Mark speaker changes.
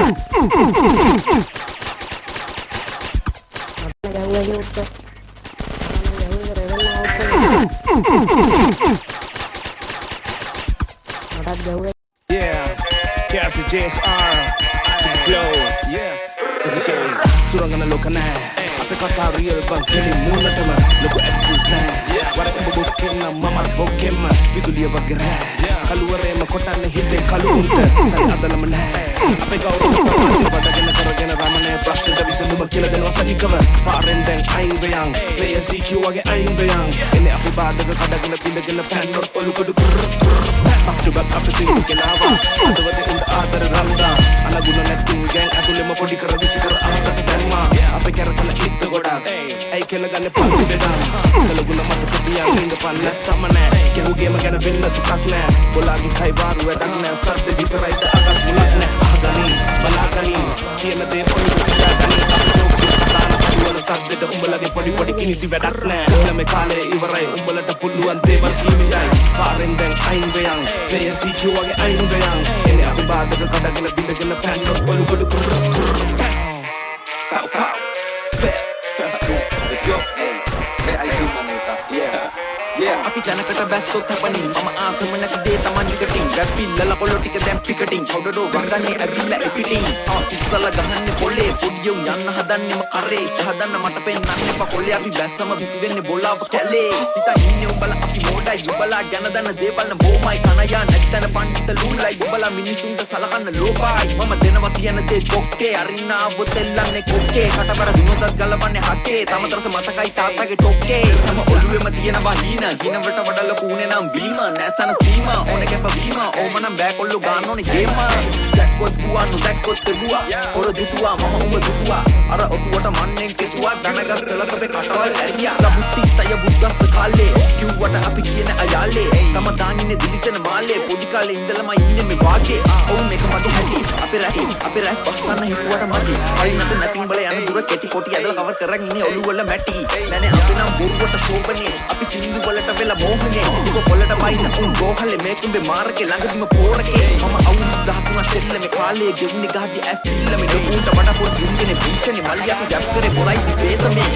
Speaker 1: Yeah, Cassie JSR, Flow, yeah, let's go. Surangana lokana, ape kata real bang kini mula tema, loko episna. Wara ibu kena mamar bokema, itu dia bagera. Kaluare makota ne hide kalunta, sari adala mana. Ape kau rasa pada kena karagena ramane, pasti dari semua kila dan wasani cover. Parendeng aing bayang, play CQ age aing bayang. Ini ape pada kada kena pindah kena panor polu kudu back to back ape sing kenawa. Adawate unda adar randa, ana guna netting gang atule ma podi kara disi kara ata tanma. Ape kara kala itu goda, ay kela gane pandi bedam. Kalau guna mata kebiang inda panna tamane, kehu game gana benna tukakne. Bolagi khai baru wedakne, sarte di perai da agas mulakne. Ahgani, balagani, kiena de polu kudagani. Sabda umbalage podi podi kini si vedakne. Name kale iwarai umbalata puluan devar simindai. Parendeng aing bayang, play CQ age aing bayang. Ini api bada kada gila binda gila panor polu kudu pow pow.
Speaker 2: Let's go, let's go. Hey, I do my nigga. Yeah.
Speaker 3: අපි දැනකට බැස්සොත් හැපනින් මම ආසම නැති දේ තමන් නිකටින් rap පිල්ලලා කොල්ලෝ ටික දැන් picketing කවුඩඩෝ වංගන්නේ ඇවිල්ලා එපිටින් ඉස්සලා ගහන්නේ පොලේ පොඩියෝ යන්න හදන්නේම කරේ හදන්න මට පෙන්නන්න එපා කොල්ලේ අපි බැස්සම විසි වෙන්නේ බොලාව කැලේ හිතා ඉන්නේ උඹලා අපි මොඩයි උඹලා ගැන දන්න දේවල් බොමයි කන යා නැත්තන පණ්ඩිත ලූලයි උඹලා මිනිසුන්ට සලකන්න ලෝකයි මම දෙනවා කියන දේ කොක්කේ අරින්න ආවොත් එල්ලන්නේ කොක්කේ කටබර විනෝදත් ගලවන්නේ හකේ තමතරස මතකයි තාත්තගේ ටොක්කේ තම ඔළුවේම තියෙනවා හීන හිනවට වඩල කූනේ නම් බීම නැසන සීම ඕනේ කැපවීම ඕමනම් බෑකොල්ලෝ ගන්න ඕනේ ගේම දැක්කොත් පුවා නොදැක්කොත් තෙබුවා ඔර දුටුවා මම උඹ දුටුවා අර ඔටුවට මන්නෙන් කෙටුවා දනගස් කලකපේ කටවල් ඇරියා ලබුත්ති තය බුද්දස්ස කාලේ කිව්වට අපි කියන අයාලේ තම දාන්නේ දිලිසෙන මාලේ පොඩි කාලේ ඉඳලම ඉන්නේ මේ වාගේ ඔව් මේක මගේ හැටි අපේ රැස් පස්සන්න හිතුවට මදි හරි නැත නැතින් බල යන දුර කෙටි කොටි ඇදලා කවර් කරන් ඉන්නේ ඔළුව වල මැටි නැනේ අපි නම් බොරුවට සෝපනේ අපි සින්දු වලට වෙලා මොහනේ උඹ පොලට බයින උන් ගෝහලේ මේකුඹේ මාර්කේ ළඟදිම පෝරකේ මම අවුරුදු 13 සෙල්ල මේ කාලේ ගෙවුනේ ගහදි ඇස් පිල්ල මේ ලොකුට වඩා පොඩි ඉන්නේ භීෂණේ මල්ලි අපි ජප් කරේ පොරයි වේසමේ